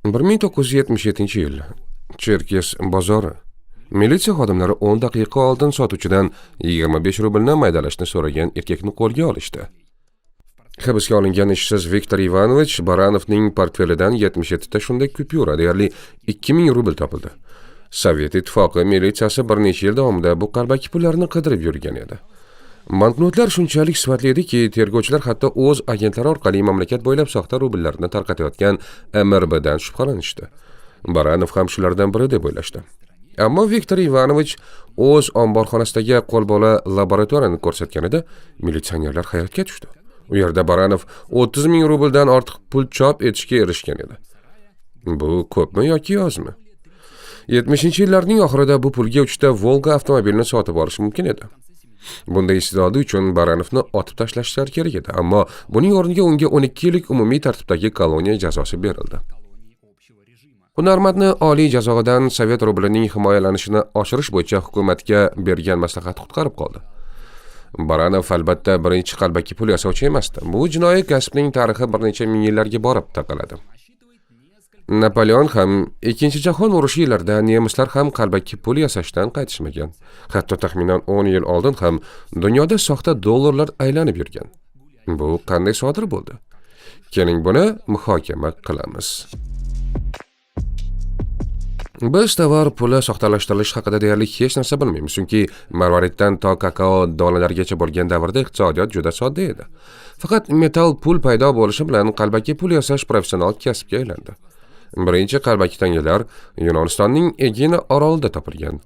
1977-yil Cherkes bozori. Militsiya xodimlari 10 daqiqa oldin sotuvchidan 25 rublni maydalashni so'ragan erkakni qo'lga olishdi. Hibsga olingan ishsiz Viktor Ivanovich Baranovning portfelidan 77 ta shunday kupyura, deyarli 2000 rubl topildi. Sovet ittifoqi militsiyasi bir necha yil davomida bu qalbaki pullarni qidirib yurgan edi. Banknotlar shunchalik sifatli ediki, tergovchilar hatto o'z agentlari orqali mamlakat bo'ylab soxta rubllarni tarqatayotgan MRBdan shubhalanishdi. Baranov ham shulardan biri deb o'ylashdi. Ammo Viktor Ivanovich o'z omborxonasidagi qo'lbola laboratoriyani ko'rsatganida militsionerlar hayratga tushdi. U yerda Baranov 30 ming rubldan ortiq pul chop etishga erishgan edi. Bu ko'pmi yoki ozmi? 70-yillarning oxirida bu pulga 3 ta Volga avtomobilini sotib olish mumkin edi. Bunday iste'dodi uchun Baranovni otib tashlashlar kerak edi, ammo buning o'rniga unga 12 yillik umumiy tartibdagi koloniya jazosi berildi. Hunarmandni oliy jazodan Sovet rublining himoyalanishini oshirish bo'yicha hukumatga bergan maslahat qutqarib qoldi. Baranov albatta birinchi qalbaki pul yasovchi emasdi. Bu jinoiy kasbning tarixi bir necha ming yillarga borib taqaladi. Napoleon ham Ikkinchi jahon urushi yillarida nemislar ham qalbaki pul yasashdan qaytishmagan. Hatto taxminan 10 yil oldin ham dunyoda soxta dollarlar aylanib yurgan. Bu qanday sodir bo'ldi? Keling buni muhokama qilamiz. Biz tovar puli soxtalashtirish haqida deyarli hech narsa bilmaymiz, chunki marvariddan to kakao donalarigacha bo'lgan davrda iqtisodiyot juda sodda edi. Faqat metal pul paydo bo'lishi bilan qalbaki pul yasash professional kasbga aylandi. Birinchi qalbaki tangalar Yunonistonning Egina orolida topilgan.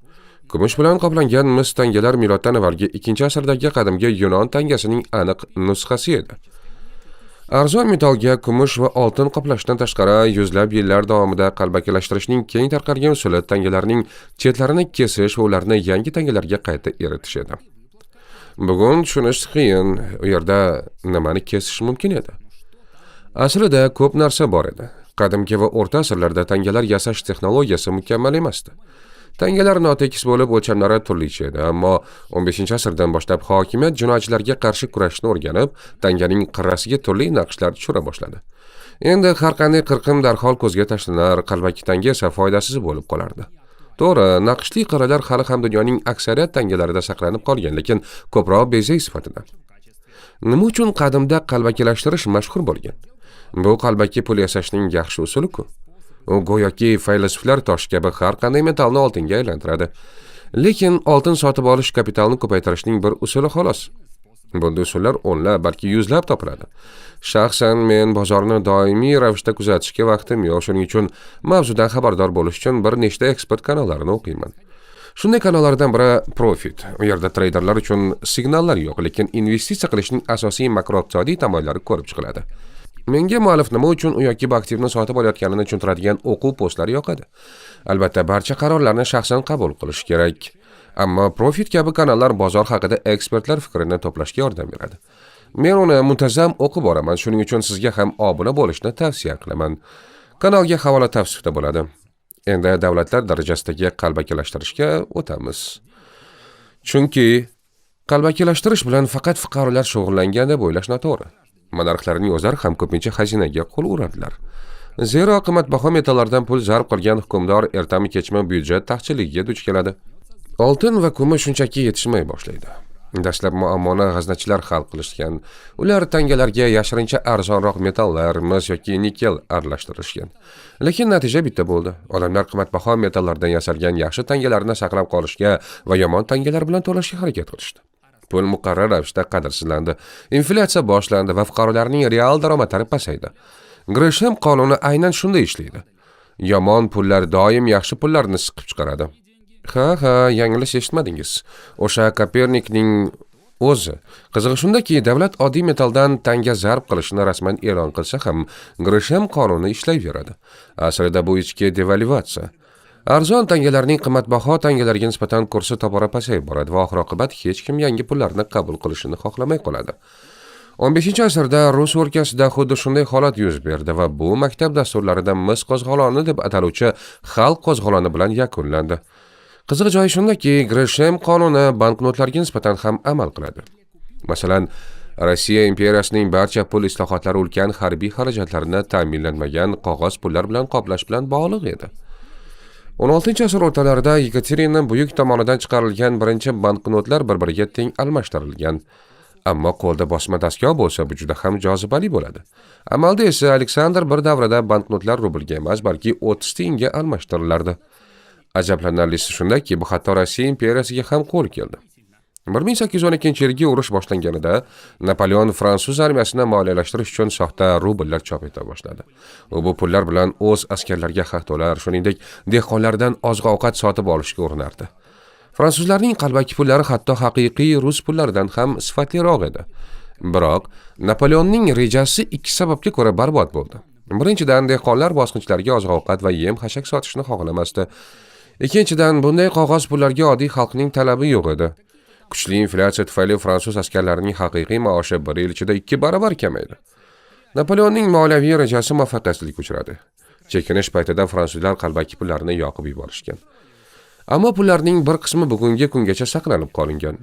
Kumush bilan qoplangan mis tangalar miloddan avvalgi 2-asrdagi qadimgi Yunon tangasining aniq nusxasi edi. Arzon metallga kumush va oltin qoplashdan tashqari yuzlab yillar davomida qalbakilashtirishning keng tarqalgan usuli tangalarning chetlarini kesish va ularni yangi tangalarga qayta eritish edi. Bugun tushunish qiyin, u yerda nimani kesish mumkin edi? Aslida ko'p narsa bor edi. Qadimgi va o'rta asrlarda tangalar yasash texnologiyasi mukammal emasdi. Tangalar notekis bo'lib, o'lchamlari turlicha edi, ammo 15-asrdan boshlab hokimiyat jinoyatchilarga qarshi kurashishni o'rganib, tanganing qirrasiga turli naqshlar tushira boshladi. Endi har qanday qirqim darhol ko'zga tashlanar, qalbaki tanga esa foydasiz bo'lib qolardi. To'g'ri, naqshli qirralar hali ham dunyoning aksariyat tangalarida saqlanib qolgan, lekin ko'proq bezak sifatida. Nima uchun qadimda qalbakilashtirish mashhur bo'lgan? Bu qalbaki pul yasashning yaxshi usuli-ku. U go'yoki faylasuflar tosh kabi har qanday metalni oltinga aylantiradi. Lekin oltin sotib olish kapitalni ko'paytirishning bir usuli xolos. Bunday usullar o'nlab, balki yuzlab topiladi. Shaxsan men bozorni doimiy ravishda kuzatishga vaqtim yo'q, shuning uchun mavzudan xabardor bo'lish uchun bir nechta ekspert kanallarini o'qiyman. Shunday kanallardan biri Profit. U yerda treyderlar uchun signallar yo'q, lekin investitsiya qilishning asosiy makroiqtisodiy tomonlari ko'rib chiqiladi. Menga muallif nima uchun u yoki bu aktivni sotib olayotganini tushuntiradigan o'quv postlari yoqadi. Albatta, barcha qarorlarni shaxsan qabul qilish kerak. Ammo Profit kabi kanallar bozor haqida ekspertlar fikrini to'plashga yordam beradi. Men uni muntazam o'qib boraman, shuning uchun sizga ham obuna bo'lishni tavsiya qilaman. Kanalga havola tavsifda bo'ladi. Endi davlatlar darajasidagi qalbakilashtirishga o'tamiz. Chunki qalbakilashtirish bilan faqat fuqarolar shug'ullangan deb o'ylash noto'g'ri. Monarxlarning o'zlari ham ko'pincha xazinaga qo'l uradilar. Zero qimmatbaho metallardan pul zarb qilgan hukmdor ertami-kechmi byudjet taqchilligiga duch keladi. Oltin va kumush shunchaki yetishmay boshlaydi. Dastlab muammoni g'aznachilar hal qilishgan. Ular tangalarga yashirincha arzonroq metallar, mis yoki nikel aralashtirishgan. Lekin natija bitta bo'ldi. Odamlar qimmatbaho metallardan yasalgan yaxshi tangalarni saqlab qolishga va yomon tangalar bilan to'lashga harakat qilishdi. Pul muqarrar ravishda qadrsizlandi, inflyatsiya boshlandi va fuqarolarning real daromadlari pasaydi. Grisham qonuni aynan shunday ishlaydi. Yomon pullar doim yaxshi pullarni siqib chiqaradi. Ha, yanglish eshitmadingiz. O'sha Kopernikning o'zi. Qizig'i shundaki, davlat oddiy metaldan tanga zarb qilishni rasman e'lon qilsa ham, Grisham qonuni ishlayveradi. Aslida bu ichki devalvatsiya. Arzon tangalarning qimmatbaho tangalarga nisbatan kursi tobora pasayib boradi va oxir-oqibat hech kim yangi pullarni qabul qilishini xohlamay qoladi. 15-asrda Rus o'lkasida xuddi shunday holat yuz berdi va bu maktab dasturlarida mis qo'zg'oloni deb ataluvchi xalq qo'zg'oloni bilan yakunlandi. Qiziq joyi shundaki, Grisham qonuni banknotlarga nisbatan ham amal qiladi. Masalan, Rossiya imperiyasining barcha pul islohotlari ulkan harbiy xarajatlarini ta'minlanmagan qog'oz pullar bilan qoplash bilan bog'liq edi. 16-asr o'rtalarida Yekaterina Buyuk tomonidan chiqarilgan birinchi banknotlar bir-biriga teng almashtirilgan. Ammo qo'lda bosma dastgoh bo'lsa, bu juda ham jozibali bo'ladi. Amalda esa Aleksandr bir davrada banknotlar rublga emas, balki 30 tiyinga almashtirilardi. Ajablanarlisi shundaki, bu hatto Rossiya imperiyasiga ham qo'l keldi. 1812-yilgi urush boshlanganida Napoleon fransuz armiyasini moliyalashtirish uchun soxta rubllar chop eta boshladi. U bu pullar bilan o'z askarlariga haq to'lar, shuningdek, dehqonlardan oziq-ovqat sotib olishga urinardi. Fransuzlarning qalbaki pullari hatto haqiqiy rus pullaridan ham sifatliroq edi. Biroq Napoleonning rejasi ikki sababga ko'ra barbod bo'ldi. Birinchidan, dehqonlar bosqinchilarga oziq-ovqat va yem-xashak sotishni xohlamasdi. Ikkinchidan, bunday qog'oz pullarga oddiy xalqning talabi yo'q edi. Kuchli inflyatsiya tufayli fransuz askarlarining haqiqiy maoshi 1 yil ichida 2 barobar kamaydi. Napoleonning moliyaviy rejasi muvaffaqiyatsizlikka uchradi. Chekinish paytida fransuzlar qalbaki pullarini yoqib yuborishgan. Ammo pullarning bir qismi bugungi kungacha saqlanib qolingan.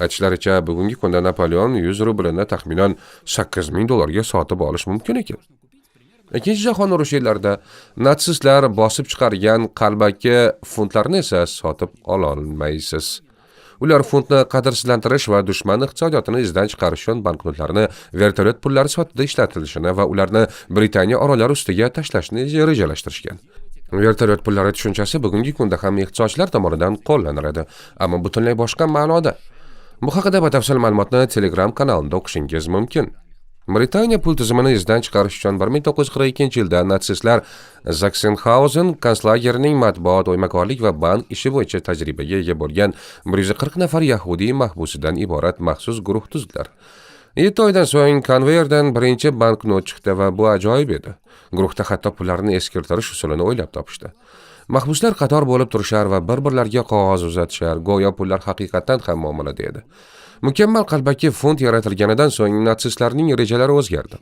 Aytishlaricha, bugungi kunda Napoleon 100 rublini taxminan 8000 dollarga sotib olish mumkin ekan. Ikkinchi jahon urushi yillarida natsistlar bosib chiqargan qalbaki funtlarni esa sotib ola olmaysiz. Ular funtni qadrsizlantirish va dushman iqtisodiyotini izdan chiqarish uchun banknotlarni vertolyot pullari sifatida ishlatilishini va ularni Britaniya orollari ustiga tashlashni rejalashtirishgan. Vertolyot pullari tushunchasi bugungi kunda ham iqtisodchilar tomonidan qo'llaniladi, ammo butunlay boshqa ma'noda. Bu haqida batafsil ma'lumotni Telegram kanalida o'qishingiz mumkin. Britaniya pul tizimini izdan chiqarish uchun 1942-yilda natsistlar Sachsenhausen konslagerining matbuot, o'ymakorlik va bank ishi bo'yicha tajribaga ega bo'lgan 140 nafar yahudiy mahbusidan iborat maxsus guruh tuzdilar. 7 oydan so'ng konveyerdan birinchi banknot chiqdi va bu ajoyib edi. Guruhda hatto pullarni eskirtirish usulini o'ylab topishdi. Mahbuslar qator bo'lib turishar va bir-birlariga qog'oz uzatishar, go'yo pullar haqiqatan ham muomalada edi. Mukammal qalbaki funt yaratilganidan so'ng natsistlarning rejalari o'zgardi.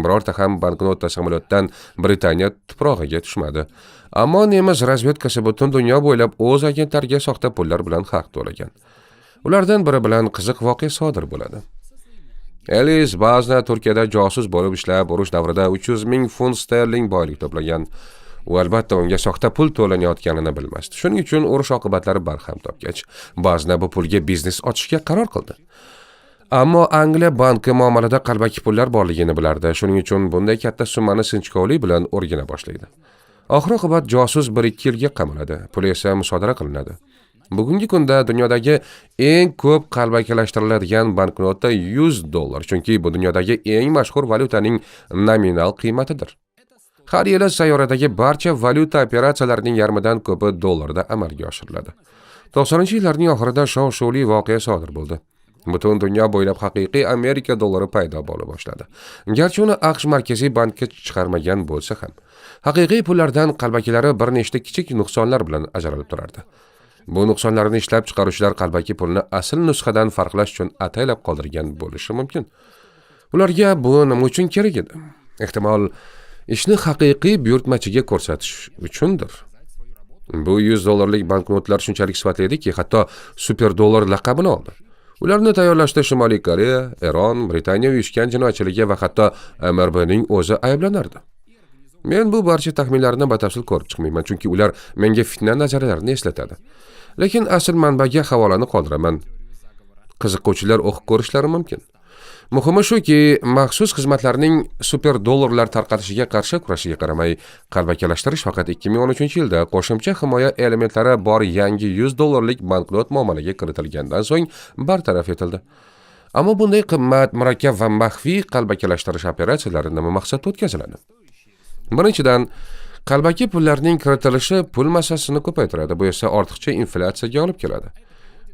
Birorta ham banknota samolyotdan Britaniya tuprog'iga tushmadi. Ammo nemis razvedkasi butun dunyo bo'ylab o'z agentlariga soxta pullar bilan haq to'lagan. Ulardan biri bilan qiziq voqea sodir bo'ladi. Elis Bazna Turkiyada josus bo'lib ishlab, urush davrida 300 ming funt sterling boylik to'plagan. U albatta unga soxta pul to'lanayotganini bilmasdi. Shuning uchun urush oqibatlari barham topgach, Bazna bu pulga biznes ochishga qaror qildi. Ammo Angliya banki muomalada qalbaki pullar borligini bilardi. Shuning uchun bunday katta summani sinchkovlik bilan o'rgana boshlaydi. Oxir-oqibat josus 1-2 yilga qamaladi. Pul esa musodara qilinadi. Bugungi kunda dunyodagi eng ko'p qalbakilashtiriladigan banknota 100 dollar, chunki bu dunyodagi eng mashhur valyutaning nominal qiymatidir. Har yili sayyoradagi barcha valyuta operatsiyalarining yarmidan ko'pi dollarda amalga oshiriladi. 90-yillarning oxirida shov-shuvli voqea sodir bo'ldi. Butun dunyo bo'ylab haqiqiy Amerika dollari paydo bo'la boshladi. Garchi uni AQSh markaziy banki chiqarmagan bo'lsa ham, haqiqiy pullardan qalbakilari bir nechta kichik nuqsonlar bilan ajralib turardi. Bu nuqsonlarni ishlab chiqaruvchilar qalbaki pulni asl nusxadan farqlash uchun ataylab qoldirgan bo'lishi mumkin. Ularga bu nima uchun kerak edi? Ehtimol ishni haqiqiy buyurtmachiga ko'rsatish uchundir. Bu 100 dollarlik banknotlar shunchalik sifatli ediki, hatto super dollar laqabini oldi. Ularni tayyorlashda Shimoliy Koreya, Eron, Britaniya uyushgan jinoyatchiligi va hatto MRBning o'zi ayblanardi. Men bu barcha taxminlarni batafsil ko'rib chiqmayman, chunki ular menga fitna nazariyalarini eslatadi. Lekin asl manbaga havolani qoldiraman. Qiziquvchilar o'qib ko'rishlari mumkin. Muhimi shuki, maxsus xizmatlarning super dollarlar tarqatishiga qarshi kurashiga qaramay, qalbakilashtirish faqat 2013-yilda qo'shimcha himoya elementlari bor yangi 100 dollarlik banknot muomalaga kiritilgandan so'ng bartaraf etildi. Ammo bunday qimmat, murakkab va maxfiy qalbakilashtirish operatsiyalari nima maqsadda o'tkaziladi? Birinchidan, qalbaki pullarning kiritilishi pul massasini ko'paytiradi, bu esa ortiqcha inflyatsiyaga olib keladi.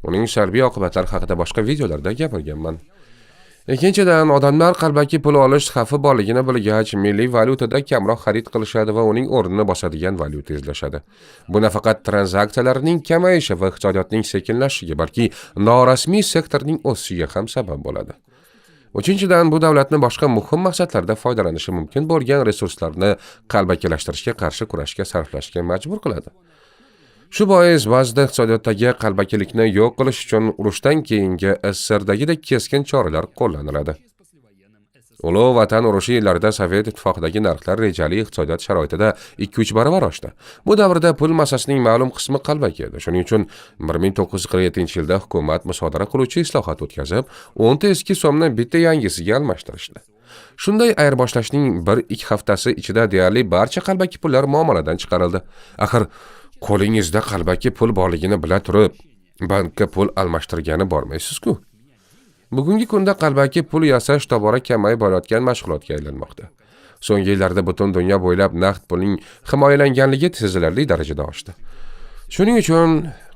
Uning salbiy oqibatlari haqida boshqa videolarda gapirganman. Ikkinchidan, odamlar qalbaki pul olish xavfi borligini bilgach, milliy valyutada kamroq xarid qilishadi va uning o'rnini bosadigan valyuta izlashadi. Bu nafaqat tranzaksiyalarning kamayishi va iqtisodiyotning sekinlashishiga, balki norasmiy sektorning o'sishiga ham sabab bo'ladi. Uchinchidan, bu davlatni boshqa muhim maqsadlarda foydalanishi mumkin bo'lgan resurslarni qalbakilashtirishga qarshi kurashga sarflashga majbur qiladi. Shu bois ba'zida iqtisodiyotdagi qalbakilikni yo'q qilish uchun urushdan keyingi SSRdagidek keskin choralar qo'llaniladi. Ulug' Vatan urushi yillarida Sovet ittifoqidagi narxlar rejali iqtisodiyot sharoitida 2-3 baravar oshdi. Bu davrda pul massasining ma'lum qismi qalbaki edi. Shuning uchun 1947-yilda hukumat musodara qiluvchi islohot o'tkazib, 10 ta eski so'mni bitta yangisiga almashtirishdi. Shunday ayirboshlashning 1-2 haftasi ichida deyarli barcha qalbaki pullar muomaladan chiqarildi. Axir qo'lingizda qalbaki pul borligini bila turib, bankka pul almashtirgani bormaysiz-ku. Bugungi kunda qalbaki pul yasash tobora kamayib borayotgan mashg'ulotga aylanmoqda. So'nggi yillarda butun dunyo bo'ylab naqd pulning himoyalanganligi sezilarli darajada oshdi. Shuning uchun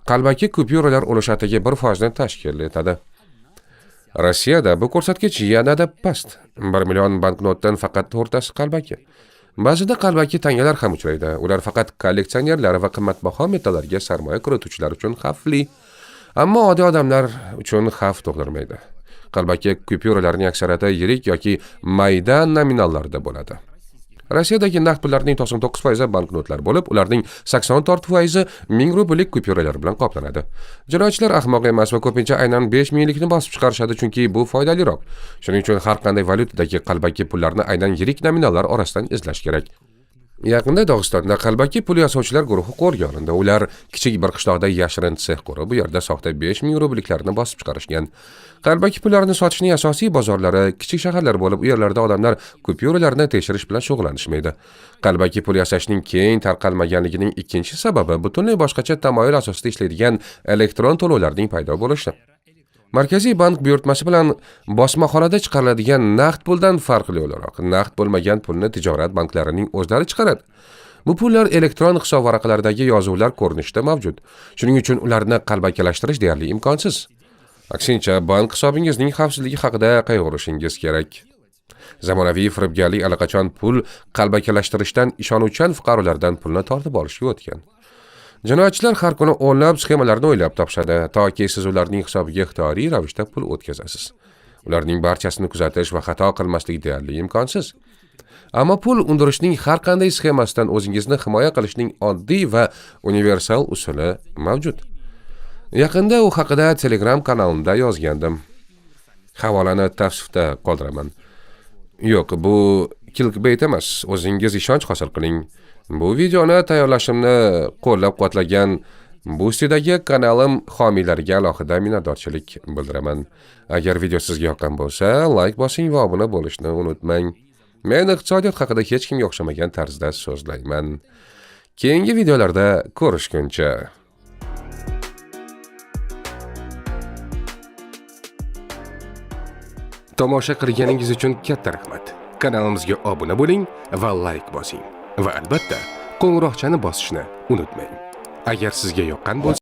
qalbaki kupyuralar ulushi atigi 1% tashkil etadi. Rossiyada bu ko'rsatkich yanada past. 1 million banknotdan faqat 4tasi qalbaki. Ba'zida qalbaki tangalar ham uchraydi. Ular faqat kolleksionerlar va qimmatbaho metallarga sarmoya kirituvchilar uchun xavfli, ammo oddiy odamlar uchun xavf tug'dirmaydi. Qalbaki kupyuralarning aksariyati yirik yoki mayda nominallarda bo'ladi. Rossiyadagi naqd pullarning 99% banknotlar bo'lib, ularning 84% 1000 rubllik kupyuralar bilan qoplanadi. Jinoyatchilar ahmoq emas va ko'pincha aynan 5 minglikni bosib chiqarishadi, chunki bu foydaliroq. Shuning uchun har qanday valyutadagi qalbaki pullarni aynan yirik nominallar orasidan izlash kerak. Yaqinda Dog'istonda qalbaki pul yasovchilar guruhi qo'lga olindi. Ular kichik bir qishloqda yashirin sex qurib, bu yerda soxta 5000 rubliklarni bosib chiqarishgan. Qalbaki pullarni sotishning asosiy bozorlari kichik shaharlar bo'lib, u yerlarda odamlar kupyuralarni tekshirish bilan shug'ullanishmaydi. Qalbaki pul yasashning keng tarqalmaganligining ikkinchi sababi butunlay boshqacha tamoyil asosida ishlaydigan elektron to'lovlarning paydo bo'lishi. Markaziy bank buyurtmasi bilan bosmaxonada chiqariladigan naqd puldan farqli o'laroq, naqd bo'lmagan pulni tijorat banklarining o'zlari chiqaradi. Bu pullar elektron hisob varaqalaridagi yozuvlar ko'rinishida mavjud. Shuning uchun ularni qalbakilashtirish deyarli imkonsiz. Aksincha, bank hisobingizning xavfsizligi haqida qayg'urishingiz kerak. Zamonaviy firibgarlik allaqachon pul qalbakilashtirishdan ishonuvchan fuqarolardan pulni tortib olishga o'tgan. Jinoyatchilar har kuni o'nlab sxemalarni o'ylab topishadi, toki siz ularning hisobiga ixtiyoriy ravishda pul o'tkazasiz. Ularning barchasini kuzatish va xato qilmaslik deyarli imkonsiz. Ammo pul undirishning har qanday sxemasidan o'zingizni himoya qilishning oddiy va universal usuli mavjud. Yaqinda u haqida Telegram kanalimda yozgandim. Havolani tavsifda qoldiraman. Yo'q, bu clickbait emas, o'zingiz ishonch hosil qiling. Bu videoni tayyorlashimni qo'llab-quvvatlagan Boost'dagi kanalim homiylariga alohida minnatdorchilik bildiraman. Agar video sizga yoqqan bo'lsa, like bosing va obuna bo'lishni unutmang. Men iqtisodiyot haqida hech kimga o'xshamagan tarzda so'zlayman. Keyingi videolarda ko'rishguncha. Tomosha qilganingiz uchun katta rahmat. Kanalimizga obuna bo'ling va like bosing. Va albatta, qo'ng'iroqchani bosishni unutmang. Agar sizga yoqqan bo'lsa